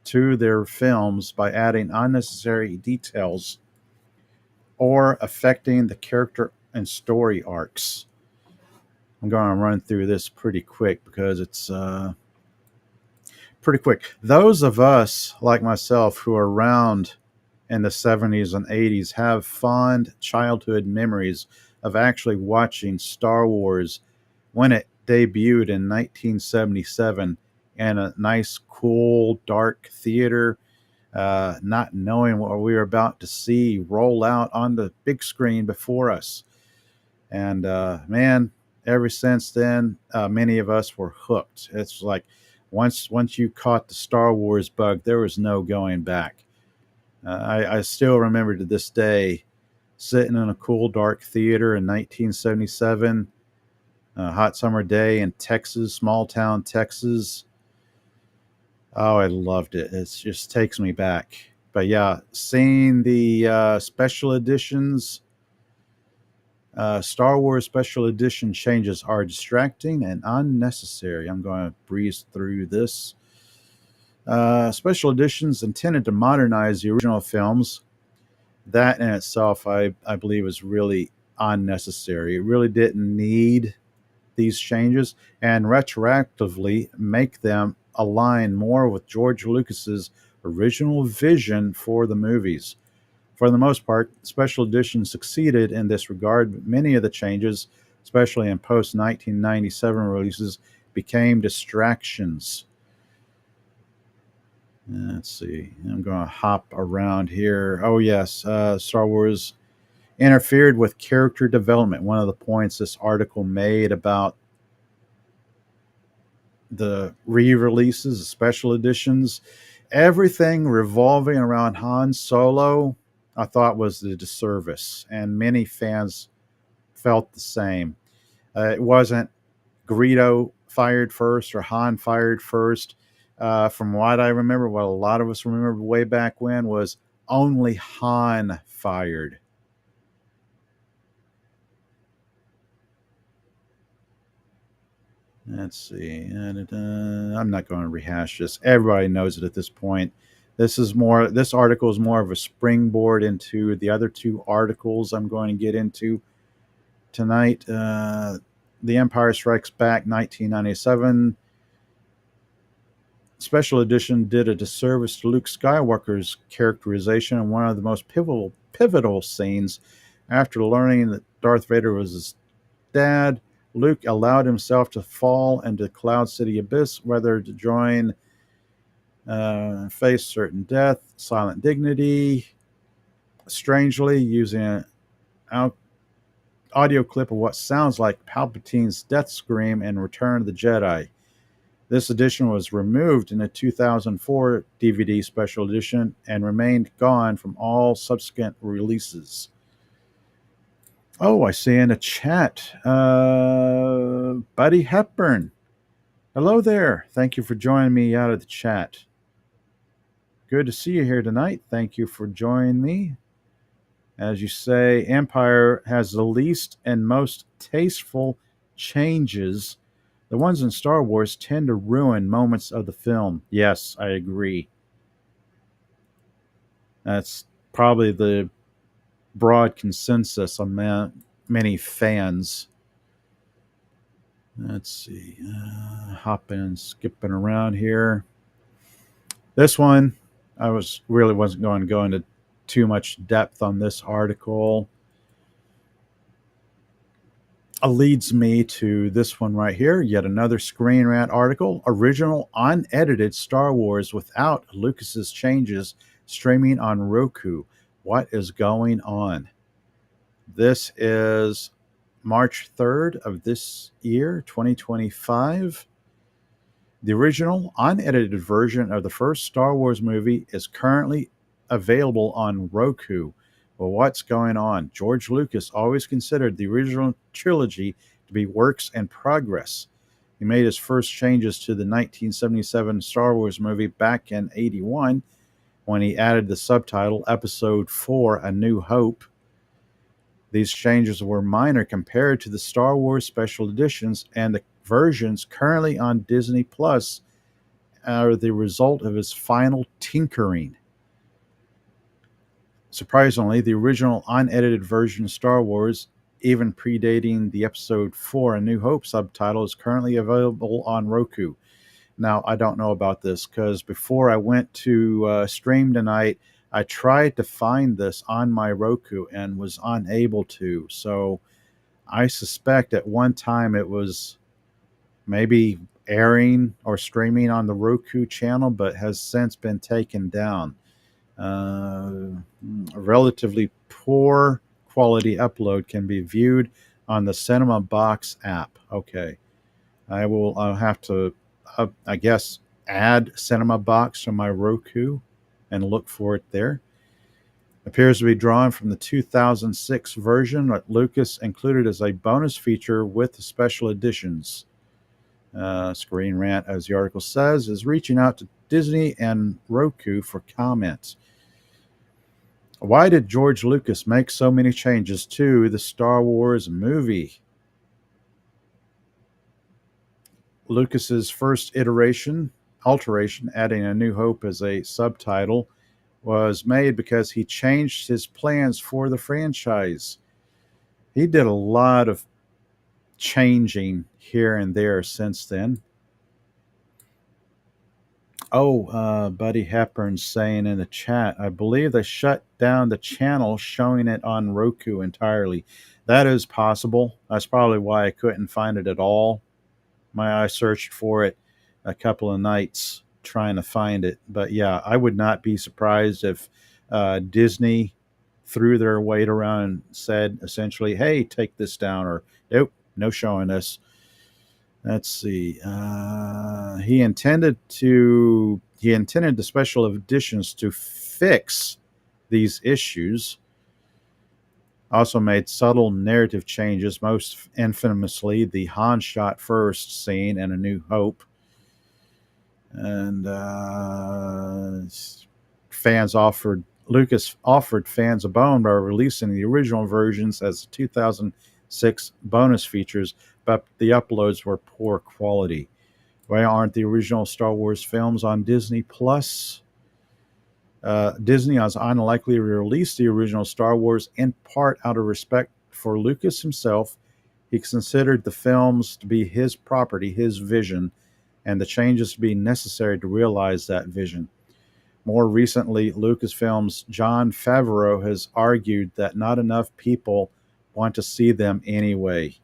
to their films by adding unnecessary details or affecting the character and story arcs. I'm going to run through this pretty quick because it's pretty quick. Those of us like myself who are around in the 70s and 80s have fond childhood memories of actually watching Star Wars when it debuted in 1977 in a nice, cool, dark theater, not knowing what we were about to see roll out on the big screen before us. And man, ever since then, many of us were hooked. It's like once you caught the Star Wars bug, there was no going back. I still remember to this day sitting in a cool dark theater in 1977, a hot summer day in Texas, small town Texas. Oh, I loved it. It just takes me back. But yeah, seeing the special editions, Star Wars special edition changes are distracting and unnecessary. I'm going to breeze through this. Special editions intended to modernize the original films. That in itself, I believe, is really unnecessary. It really didn't need these changes, and retroactively make them align more with George Lucas's original vision for the movies. For the most part, special editions succeeded in this regard, but many of the changes, especially in post 1997 releases, became distractions. Let's see. I'm going to hop around here. Oh, yes. Star Wars interfered with character development. One of the points this article made about the re-releases, the special editions, everything revolving around Han Solo, I thought was a disservice, and many fans felt the same. It wasn't Greedo fired first or Han fired first. From what I remember, what a lot of us remember way back when was only Han fired. Let's see. I'm not going to rehash this. Everybody knows it at this point. This article is more of a springboard into the other two articles I'm going to get into tonight. The Empire Strikes Back 1997 special edition did a disservice to Luke Skywalker's characterization in one of the most pivotal scenes. After learning that Darth Vader was his dad, Luke allowed himself to fall into Cloud City Abyss, whether to join, face certain death, silent dignity. Strangely, using an audio clip of what sounds like Palpatine's death scream in Return of the Jedi. This edition was removed in a 2004 DVD special edition and remained gone from all subsequent releases. Oh, I see in the chat, Buddy Hepburn. Hello there. Thank you for joining me out of the chat. Good to see you here tonight. Thank you for joining me. As you say, Empire has the least and most tasteful changes. The ones in Star Wars tend to ruin moments of the film. Yes, I agree. That's probably the broad consensus among many fans. Let's see. Hopping and skipping around here. This one, I wasn't going to go into too much depth on this article. Leads me to this one right here. Yet another Screen Rant article. Original unedited Star Wars without Lucas's changes streaming on Roku. What is going on? This is March 3rd of this year, 2025. The original unedited version of the first Star Wars movie is currently available on Roku. Well, what's going on? George Lucas always considered the original trilogy to be works in progress. He made his first changes to the 1977 Star Wars movie back in 81 when he added the subtitle Episode 4 A New Hope. These changes were minor compared to the Star Wars special editions, and the versions currently on Disney Plus are the result of his final tinkering. Surprisingly, the original unedited version of Star Wars, even predating the Episode 4 A New Hope subtitle, is currently available on Roku. Now, I don't know about this because before I went to stream tonight, I tried to find this on my Roku and was unable to. So I suspect at one time it was maybe airing or streaming on the Roku channel, but has since been taken down. A relatively poor quality upload can be viewed on the Cinema Box app. Okay. I'll have to, I guess, add Cinema Box to my Roku and look for it there. Appears to be drawn from the 2006 version that Lucas included as a bonus feature with the special editions. Screen Rant, as the article says, is reaching out to Disney and Roku for comments. Why did George Lucas make so many changes to the Star Wars movie? Lucas's first alteration, adding A New Hope as a subtitle, was made because he changed his plans for the franchise. He did a lot of changing here and there since then. Buddy Hepburn's saying in the chat, I believe they shut down the channel showing it on Roku entirely. That is possible. That's probably why I couldn't find it at all. I searched for it a couple of nights trying to find it. But yeah, I would not be surprised if Disney threw their weight around and said essentially, hey, take this down, or nope, no showing this. Let's see. He intended the special editions to fix these issues. Also made subtle narrative changes, most infamously the Han shot first scene in A New Hope. And Lucas offered fans a bone by releasing the original versions as 2006 bonus features, but the uploads were poor quality. Why aren't the original Star Wars films on Disney Plus? Disney is unlikely to release the original Star Wars in part out of respect for Lucas himself. He considered the films to be his property, his vision, and the changes to be necessary to realize that vision. More recently, Lucasfilm's Jon Favreau has argued that not enough people want to see them anyway.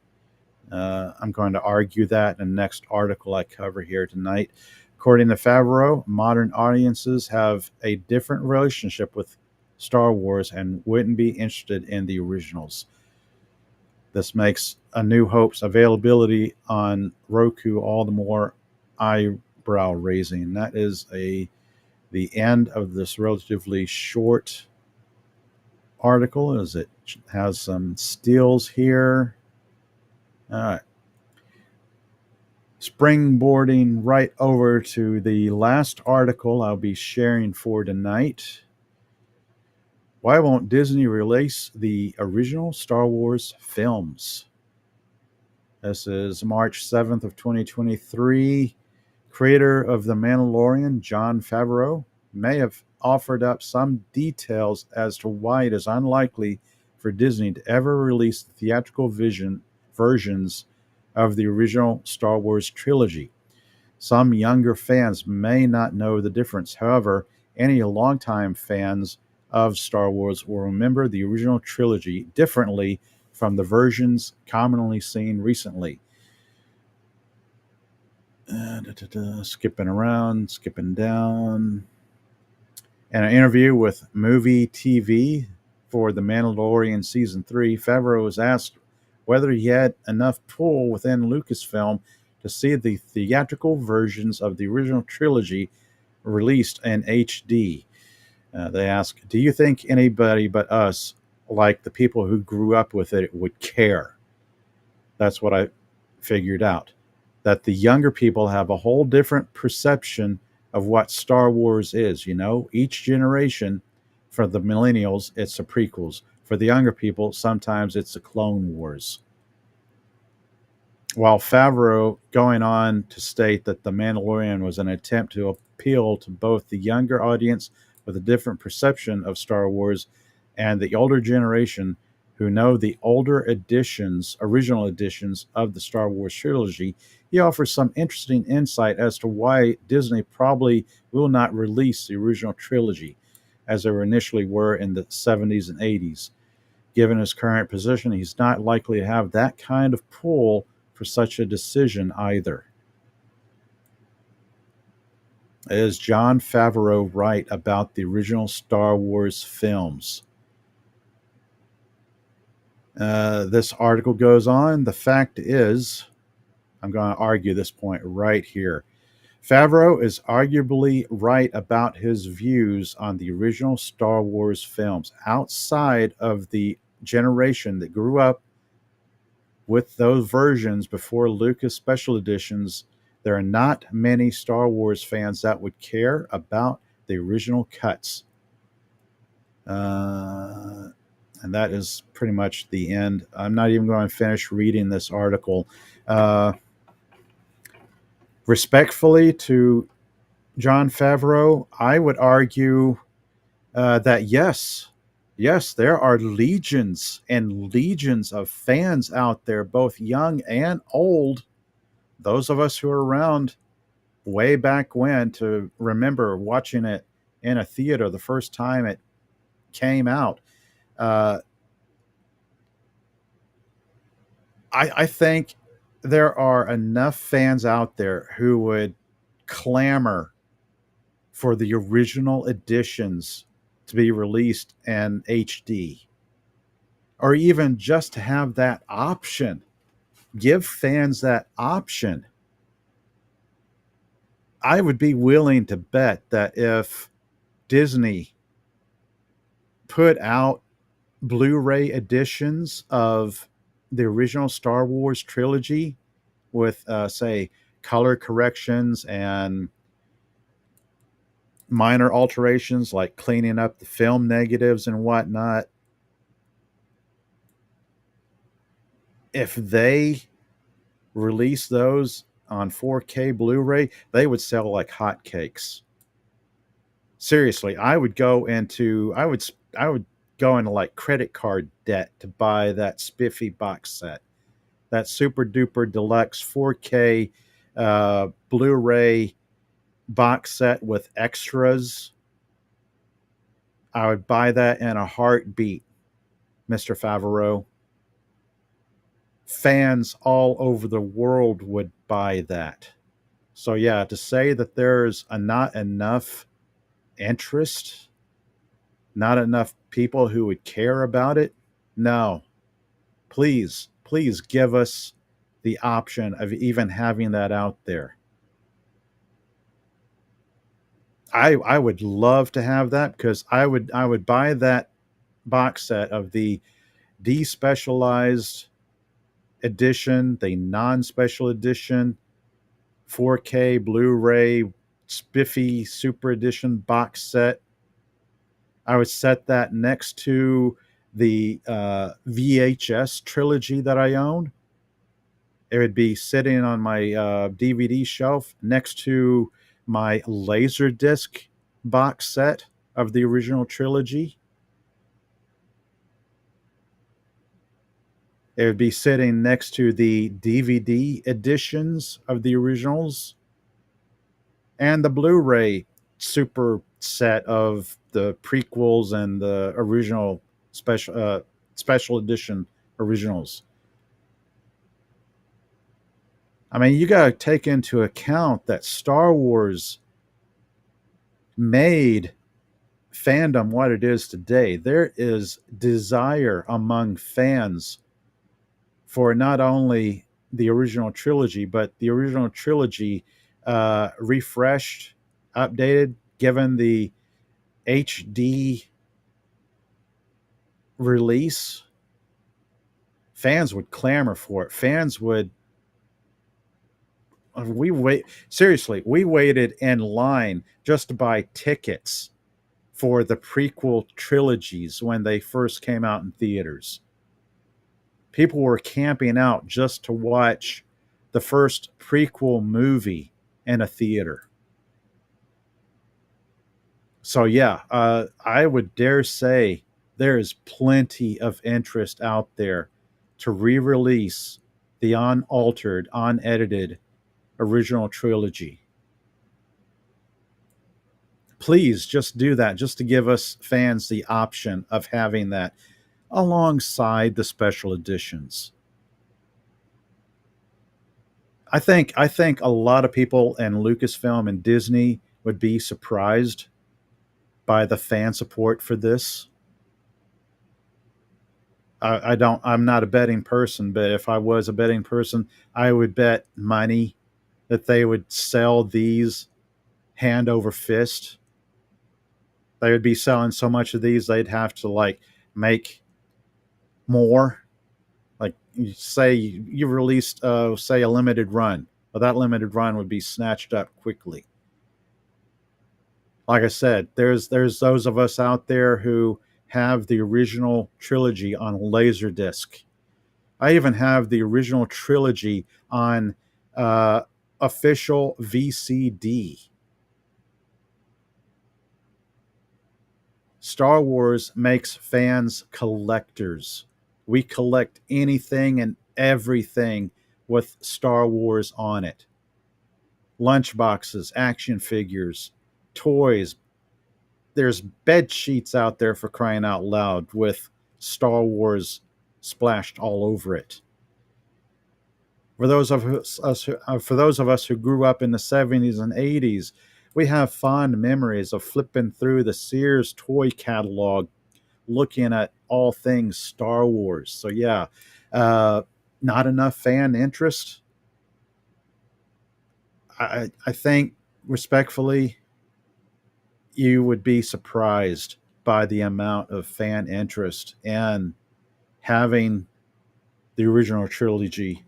I'm going to argue that in the next article I cover here tonight. According to Favreau, modern audiences have a different relationship with Star Wars and wouldn't be interested in the originals. This makes A New Hope's availability on Roku all the more eyebrow raising. That is the end of this relatively short article, as it has some steals here. All right. Springboarding right over to the last article I'll be sharing for tonight. Why won't Disney release the original Star Wars films? This is March 7th of 2023. Creator of The Mandalorian, Jon Favreau, may have offered up some details as to why it is unlikely for Disney to ever release the theatrical versions of the original Star Wars trilogy. Some younger fans may not know the difference. However, any longtime fans of Star Wars will remember the original trilogy differently from the versions commonly seen recently. Skipping around, skipping down. In an interview with Movie TV for The Mandalorian Season 3, Favreau was asked whether he had enough pull within Lucasfilm to see the theatrical versions of the original trilogy released in HD. They asked, "Do you think anybody but us, like the people who grew up with it, would care?" That's what I figured out. That the younger people have a whole different perception of what Star Wars is. You know, each generation, for the millennials, it's the prequels. For the younger people, sometimes it's the Clone Wars. While Favreau going on to state that The Mandalorian was an attempt to appeal to both the younger audience with a different perception of Star Wars and the older generation who know the older editions, original editions of the Star Wars trilogy, he offers some interesting insight as to why Disney probably will not release the original trilogy as they initially were in the 70s and 80s. Given his current position, he's not likely to have that kind of pull for such a decision either. Is Jon Favreau right about the original Star Wars films? This article goes on. The fact is, I'm going to argue this point right here. Favreau is arguably right about his views on the original Star Wars films. Outside of the generation that grew up with those versions before Lucas Special Editions, there are not many Star Wars fans that would care about the original cuts. And that is pretty much the end. I'm not even going to finish reading this article. Respectfully to Jon Favreau, I would argue that yes, there are legions and legions of fans out there, both young and old. Those of us who are around way back when to remember watching it in a theater the first time it came out. I think there are enough fans out there who would clamor for the original editions to be released in HD, or even just to have that option. Give fans that option. I would be willing to bet that if Disney put out Blu-ray editions of the original Star Wars trilogy with, say, color corrections and minor alterations like cleaning up the film negatives and whatnot, if they release those on 4K Blu-ray, they would sell like hotcakes. Seriously, I would go into like credit card debt to buy that spiffy box set, that super duper deluxe 4K Blu-ray box set with extras. I would buy that in a heartbeat, Mr. Favreau. Fans all over the world would buy that. So yeah, to say that there's not enough interest, not enough people who would care about it, no. Please give us the option of even having that out there. I would love to have that because I would buy that box set of the despecialized edition, the non-special edition, 4K Blu-ray spiffy super edition box set. I would set that next to the VHS trilogy that I own. It would be sitting on my DVD shelf next to my Laserdisc box set of the original trilogy. It would be sitting next to the DVD editions of the originals and the Blu-ray super set of the prequels and the original special edition originals. I mean, you got to take into account that Star Wars made fandom what it is today. There is desire among fans for not only the original trilogy, but the original trilogy refreshed, updated, given the HD release. Fans would clamor for it. Fans would. We waited in line just to buy tickets for the prequel trilogies when they first came out in theaters. People were camping out just to watch the first prequel movie in a theater. So yeah, I would dare say there is plenty of interest out there to re-release the unaltered, unedited original trilogy. Please just do that, just to give us fans the option of having that alongside the special editions. I think a lot of people in Lucasfilm and Disney would be surprised by the fan support for this. I don't. I'm not a betting person, but if I was a betting person, I would bet money that they would sell these hand over fist. They would be selling so much of these they'd have to like make more. Like you say, you released say a limited run, well, that limited run would be snatched up quickly. Like I said, there's those of us out there who have the original trilogy on Laserdisc. I even have the original trilogy on uh, official VCD. Star Wars makes fans collectors. We collect anything and everything with Star Wars on it. Lunchboxes, action figures, toys. There's bed sheets out there for crying out loud with Star Wars splashed all over it. For those of us who grew up in the 70s and 80s, we have fond memories of flipping through the Sears toy catalog, looking at all things Star Wars. So yeah, uh, not enough fan interest. I think respectfully, you would be surprised by the amount of fan interest in having the original trilogy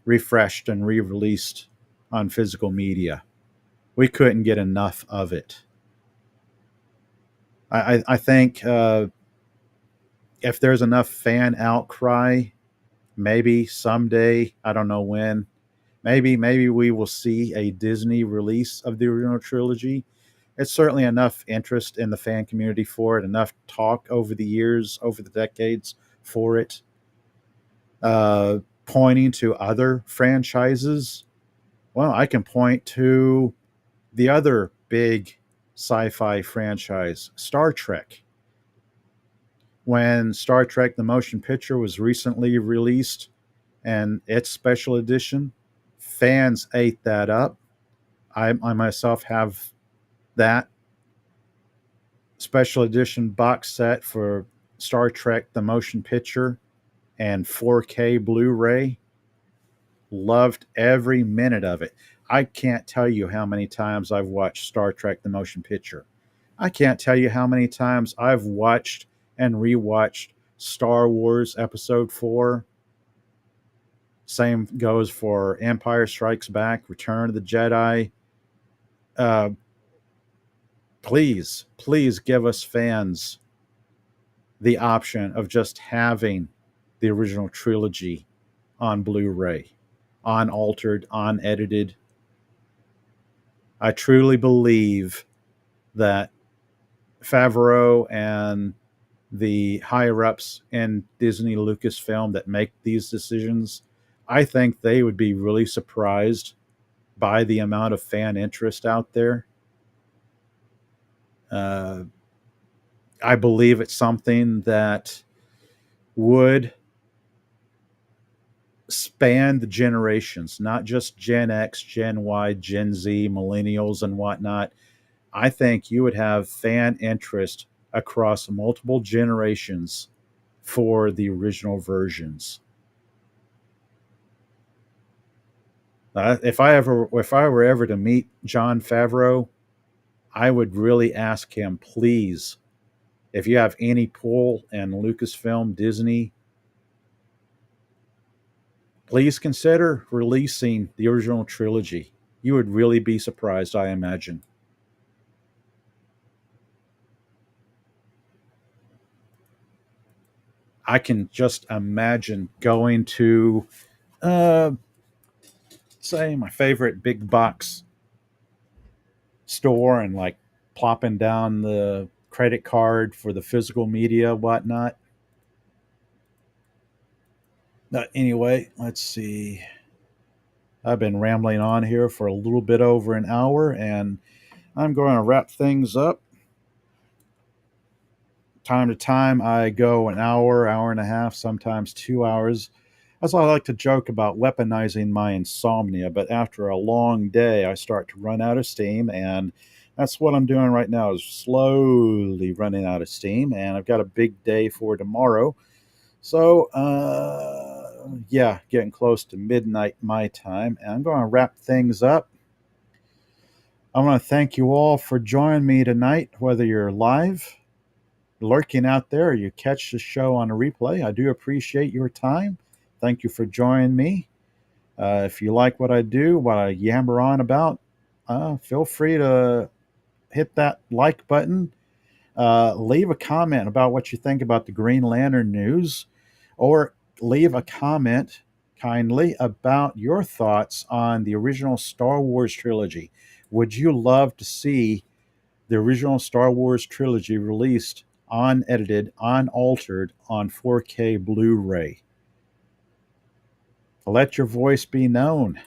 refreshed and re-released on physical media. We couldn't get enough of it. I think if there's enough fan outcry, maybe someday, I don't know when, maybe we will see a Disney release of the original trilogy. It's certainly enough interest in the fan community for it, enough talk over the years, over the decades for it, pointing to other franchises. Well, I can point to the other big sci-fi franchise, Star Trek. When Star Trek the Motion Picture was recently released and its special edition, fans ate that up. I myself have that special edition box set for Star Trek the Motion Picture and 4K Blu-ray. Loved every minute of it. I can't tell you how many times I've watched Star Trek the Motion Picture. I can't tell you how many times I've watched and rewatched Star Wars Episode 4. Same goes for Empire Strikes Back, Return of the Jedi. Uh, please give us fans the option of just having the original trilogy on Blu-ray, unaltered, unedited. I truly believe that Favreau and the higher ups in Disney Lucasfilm that make these decisions, I think they would be really surprised by the amount of fan interest out there. Uh, I believe it's something that would span the generations, not just Gen X, Gen Y, Gen Z, millennials, and whatnot. I think you would have fan interest across multiple generations for the original versions. If I were ever to meet Jon Favreau, I would really ask him, please, if you have any pull in Lucasfilm, Disney, please consider releasing the original trilogy. You would really be surprised, I imagine. I can just imagine going to, uh, say, my favorite big box store and like plopping down the credit card for the physical media, whatnot. Anyway, let's see. I've been rambling on here for a little bit over an hour, and I'm going to wrap things up. Time to time, I go an hour, hour and a half, sometimes 2 hours. That's why I like to joke about weaponizing my insomnia, but after a long day, I start to run out of steam, and that's what I'm doing right now is slowly running out of steam, and I've got a big day for tomorrow. So, yeah, getting close to midnight my time, and I'm going to wrap things up. I want to thank you all for joining me tonight, whether you're live, lurking out there, or you catch the show on a replay. I do appreciate your time. Thank you for joining me. If you like what I do, what I yammer on about, feel free to hit that like button. Leave a comment about what you think about the Green Lantern news, or leave a comment kindly about your thoughts on the original Star Wars trilogy. Would you love to see the original Star Wars trilogy released unedited, unaltered on 4K Blu-ray? Let your voice be known.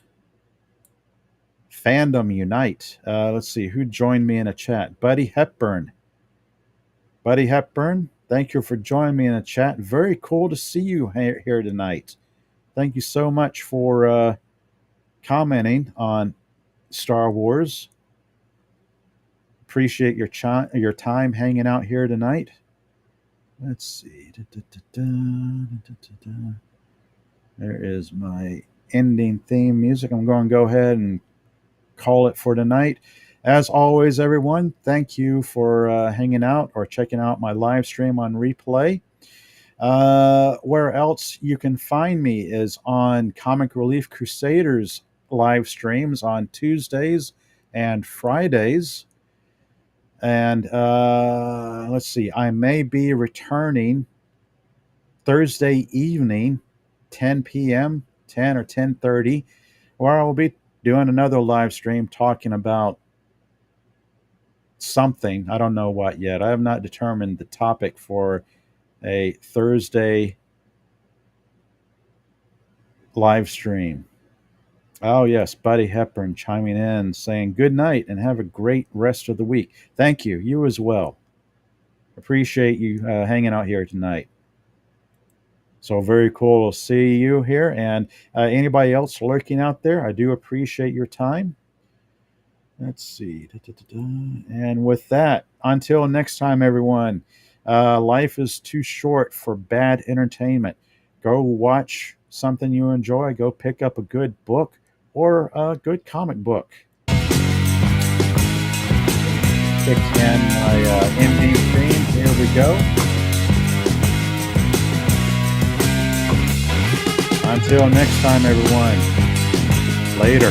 Fandom unite. Let's see who joined me in a chat. Buddy Hepburn. Buddy Hepburn, thank you for joining me in the chat. Very cool to see you here tonight. Thank you so much for commenting on Star Wars. Appreciate your time hanging out here tonight. Let's see. There is my ending theme music. I'm going to go ahead and call it for tonight. As always, everyone, thank you for hanging out or checking out my live stream on replay. Where else you can find me is on Comic Relief Crusaders live streams on Tuesdays and Fridays. And let's see, I may be returning Thursday evening, 10 p.m., 10 or 10:30, where I will be doing another live stream talking about something. I don't know what yet. I have not determined the topic for a Thursday live stream. Oh, yes, Buddy Hepburn chiming in saying good night and have a great rest of the week. Thank you. You as well. Appreciate you hanging out here tonight. So very cool to see you here. And anybody else lurking out there, I do appreciate your time. Let's see. And with that, until next time, everyone, life is too short for bad entertainment. Go watch something you enjoy. Go pick up a good book or a good comic book. Kick in my ending theme. Here we go. Until next time, everyone. Later.